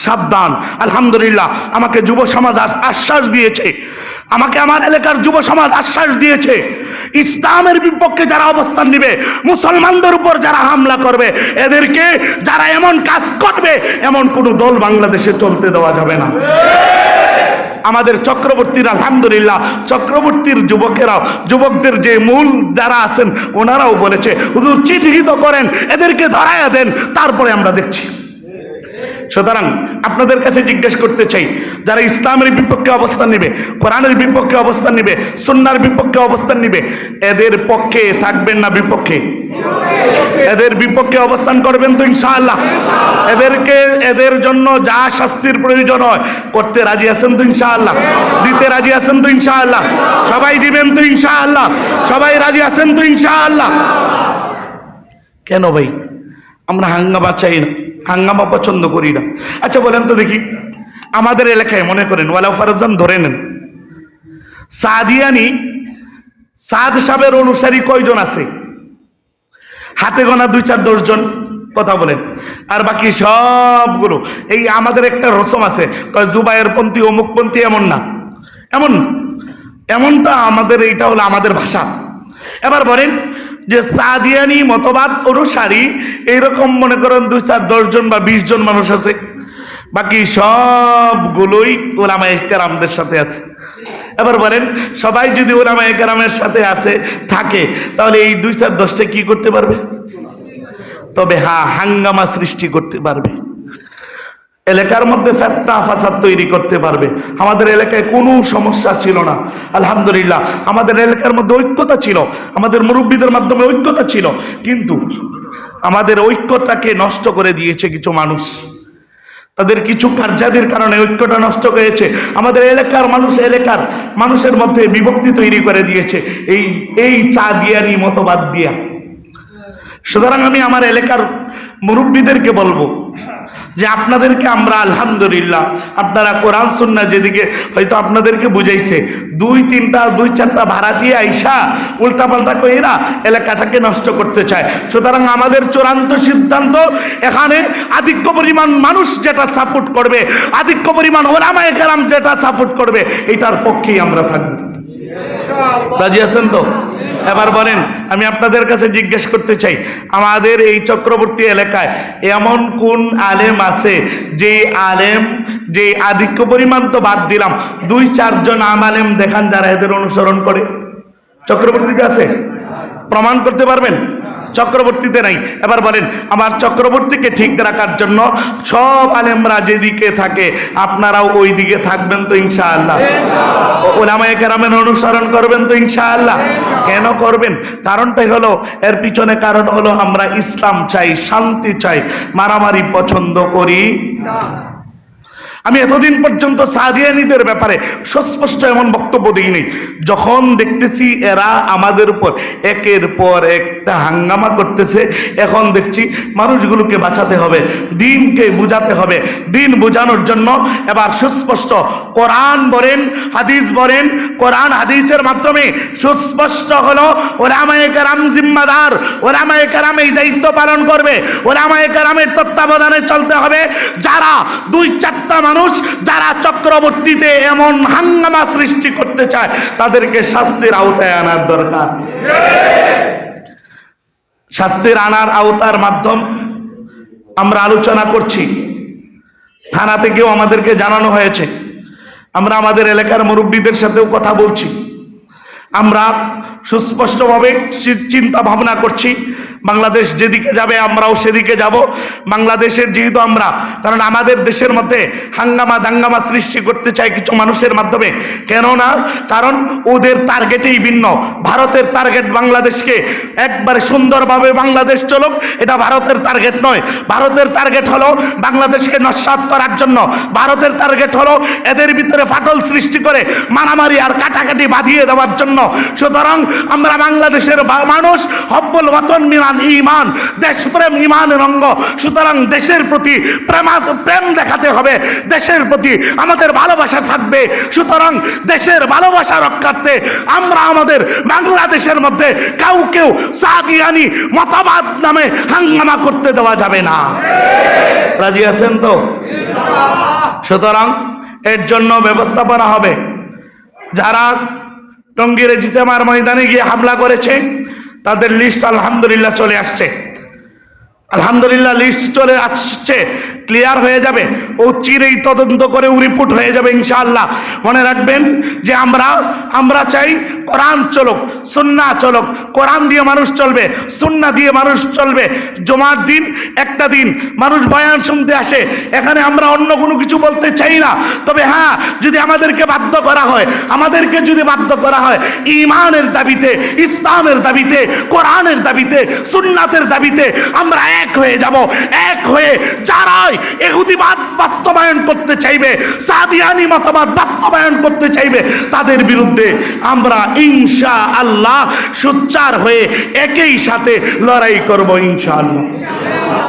সাবধান। আলহামদুলিল্লাহ আমাকে যুব সমাজ আশ্বাস দিয়েছে, আমাকে আমার এলাকার যুব সমাজ আশ্বাস দিয়েছে, ইসলামের বিপক্ষে যারা অবস্থান নেবে, মুসলমানদের উপর যারা হামলা করবে, এদেরকে যারা এমন কাজ করবে, এমন কোনো দল বাংলাদেশে চলতে দেওয়া যাবে না। আমাদের চক্রবর্তীর আলহামদুলিল্লাহ চক্রবর্তীর যুবকদের যে মূল যারা আছেন ওনারাও বলেছে, হুজুর চিঠিহিত করেন, এদেরকে ধরায়া দেন, তারপরে আমরা দেখছি। সুতরাং আপনাদের কাছে জিজ্ঞেস করতে চাই, যারা ইসলামের বিপক্ষে অবস্থান নেবে, কোরআনের বিপক্ষে অবস্থান নেবে, সুন্নাহর বিপক্ষে অবস্থান নেবে, এদের পক্ষে থাকবেন না বিপক্ষে? এদের বিপক্ষে অবস্থান করবেন তো ইনশাআল্লাহ? এদের জন্য যা শাস্তির প্রয়োজন হয় করতে রাজি আছেন তো ইনশাআল্লাহ? দিতে রাজি আছেন তো ইনশাআল্লাহ? সবাই দিবেন তো ইনশাআল্লাহ? সবাই রাজি আছেন তো ইনশাআল্লাহ? কেন ভাই আমরা হাঙ্গামা চাই না, হাঙ্গামা পছন্দ করি না? আচ্ছা বলেন তো দেখি, আমাদের এলাকায় মনে করেন ওয়ালা ফারজান ধরে নেন, সাদিয়ানি সাদ সাহেবের অনুসারী কয়জন আছে? হাতে গোনা 2-4-10 জন, কথা বলেন। আর বাকি সবগুলো এই আমাদের একটা রসম আছে, জুবায়ের পন্থী অমুক পন্থী, এমন না, এমন না, এমনটা আমাদের, এইটা হলো আমাদের ভাষা। এবার বলেন যে সাদিয়ানি মতবাদ অনুসারী এইরকম মনে করেন 2-4-10 জন বা 20 জন মানুষ আছে, বাকি সবগুলোই উলামায়ে কেরামদের সাথে আছে। এবার বলেন সবাই যদি উলামায়ে কেরামের সাথে আছে থাকে, তাহলে এই 2-4-10টা কি করতে পারবে? তবে হ্যাঁ, হাঙ্গামা সৃষ্টি করতে পারবে, এলাকার মধ্যে ফিতনা ফাসাদ তৈরি করতে পারবে। আমাদের এলাকায় কোনো সমস্যা ছিল না, আলহামদুলিল্লাহ আমাদের এলাকার মধ্যে ঐক্যতা ছিল, আমাদের মুরব্বীদের মাধ্যমে ঐক্যতা ছিল, কিন্তু আমাদের ঐক্যটাকে নষ্ট করে দিয়েছে কিছু মানুষ, তাদের কিছু কার্যাদির কারণে ঐক্যটা নষ্ট হয়েছে। আমাদের এলাকার মানুষের মধ্যে বিভক্তি তৈরি করে দিয়েছে এই সাদিয়ানি মতবাদ দিয়া। সুতরাং আমি আমার এলাকার মুরব্বীদেরকে বলবো যে আপনাদেরকে আমরা আলহামদুলিল্লাহ, আপনারা কোরআন সুন্নাহ যেদিকে হয়তো আপনাদেরকে বুঝাইছে, 2-3-2-4টা ভাড়াটিয়ে আইসা উল্টাপাল্টা কইরা এলাকাটাকে নষ্ট করতে চায়। সুতরাং আমাদের চূড়ান্ত সিদ্ধান্ত, এখানে আধিক্য পরিমাণ মানুষ যেটা সাপোর্ট করবে, আধিক্য পরিমাণ উলামায়ে কেরাম যেটা সাপোর্ট করবে, এটার পক্ষেই আমরা থাকবো। রাজি আছেন তো? এবার বলেন, আমি আপনাদের কাছে জিজ্ঞেস করতে চাই, আমাদের এই চক্রবর্তী এলাকায় এমন কোন আলেম আছে যে আধিক্য পরিমাণ তো বাদ দিলাম, 2-4 জন আলেম দেখান যারা এদের অনুসরণ করে? চক্রবর্তীতে আছে? প্রমাণ করতে পারবেন? চক্রবর্তীতে নাই। এবার বলেন, আমার চক্রবর্তীকে ঠিক রাখার জন্য সব আলেমরা যেদিকে থাকে আপনারাও ওই দিকে থাকবেন তো ইনশাআল্লাহ? উলামায়ে কেরামের অনুসরণ করবেন তো ইনশাআল্লাহ? কেন করবেন? কারণটাই হলো, এর পিছনে কারণ হলো আমরা ইসলাম চাই, শান্তি চাই, মারামারি পছন্দ করি না। আমি এতদিন পর্যন্ত সাদিয়ানীদের ব্যাপারে সুস্পষ্ট এমন বক্তব্য দিইনি, যখন দেখতেছি এরা আমাদের উপর একের পর একটা হাঙ্গামা করতেছে, এখন দেখছি মানুষগুলোকে বাঁচাতে হবে, দিনকে বুঝাতে হবে। দিন বোঝানোর জন্য এবার সুস্পষ্ট কোরআন বলেন, হাদিস বলেন, কোরআন হাদিসের মাধ্যমে সুস্পষ্ট হলো উলামায়ে কেরাম জিম্মাদার, উলামায়ে কেরাম এই দায়িত্ব পালন করবে, উলামায়ে কেরামের তত্ত্বাবধানে চলতে হবে। যারা 2-4টা মানুষ যারা চক্রবর্তীতে এমন হাঙ্গামা সৃষ্টি করতে চায়, তাদেরকে শাস্তির আওতায় আনার দরকার। শাস্তির আনার আওতার মাধ্যম আমরা আলোচনা করছি, থানা থেকেও আমাদেরকে জানানো হয়েছে, আমরা আমাদের এলাকার মুরব্বীদের সাথেও কথা বলছি, আমরা সুস্পষ্টভাবে চিন্তা ভাবনা করছি, বাংলাদেশ যেদিকে যাবে আমরাও সেদিকে যাব। বাংলাদেশের যেহেতু আমরা, কারণ আমাদের দেশের মধ্যে হাঙ্গামা দাঙ্গামা সৃষ্টি করতে চায় কিছু মানুষের মাধ্যমে, কেন না? কারণ ওদের টার্গেটেই ভিন্ন। ভারতের টার্গেট বাংলাদেশকে একবারে সুন্দরভাবে বাংলাদেশ চলুক, এটা ভারতের টার্গেট নয়। ভারতের টার্গেট হলো বাংলাদেশকে নস্যাৎ করার জন্য, ভারতের টার্গেট হলো এদের ভিতরে ফাটল সৃষ্টি করে মারামারি আর কাটাকাটি বাঁধিয়ে দেওয়ার জন্য। সুতরাং আমরা বাংলাদেশের মানুষ, হব্বুল ওয়াতন মিনাল ঈমান, দেশপ্রেম ঈমানের অঙ্গ। সুতরাং দেশের প্রতি প্রেম দেখাতে হবে, দেশের প্রতি আমাদের ভালোবাসা থাকবে। সুতরাং দেশের ভালোবাসা রক্ষার্থে আমরা আমাদের বাংলাদেশের মধ্যে কাউকেও সাদিয়ানি মতবাদ নামে হাঙ্গামা করতে দেওয়া যাবে না। রাজি আছেন তো? সুতরাং এর জন্য ব্যবস্থাপনা হবে। যারা টঙ্গীর জিতেমার ময়দানে গিয়ে হামলা করেছে তাদের লিস্ট আলহামদুলিল্লাহ চলে আসছে, আলহামদুলিল্লাহ লিস্ট চলে আসছে, ক্লিয়ার হয়ে যাবে। ও চিরেই তদন্ত করে রিপোর্ট হয়ে যাবে ইনশাআল্লাহ। মনে রাখবেন যে আমরা চাই কোরআন চলুক, সুন্নাহ চলুক। কোরআন দিয়ে মানুষ চলবে, সুন্নাহ দিয়ে মানুষ চলবে। জুমার দিন একটা দিন মানুষ বয়ান শুনতে আসে, এখানে আমরা অন্য কোনো কিছু বলতে চাই না। তবে হ্যাঁ, যদি আমাদেরকে বাধ্য করা হয় ঈমানের দাবিতে, ইসলামের দাবিতে, কোরআনের দাবিতে, সুন্নাতের দাবিতে আমরা এক হয়ে যাব। এক হয়ে যারাই ইহুদিবাদ বাস্তবায়ন করতে চাইবে, সাদিয়ানি মতবাদ বাস্তবায়ন করতে চাইবে, তাদের বিরুদ্ধে আমরা ইনশাআল্লাহ সোচ্চার হয়ে একই সাথে লড়াই করব ইনশাআল্লাহ।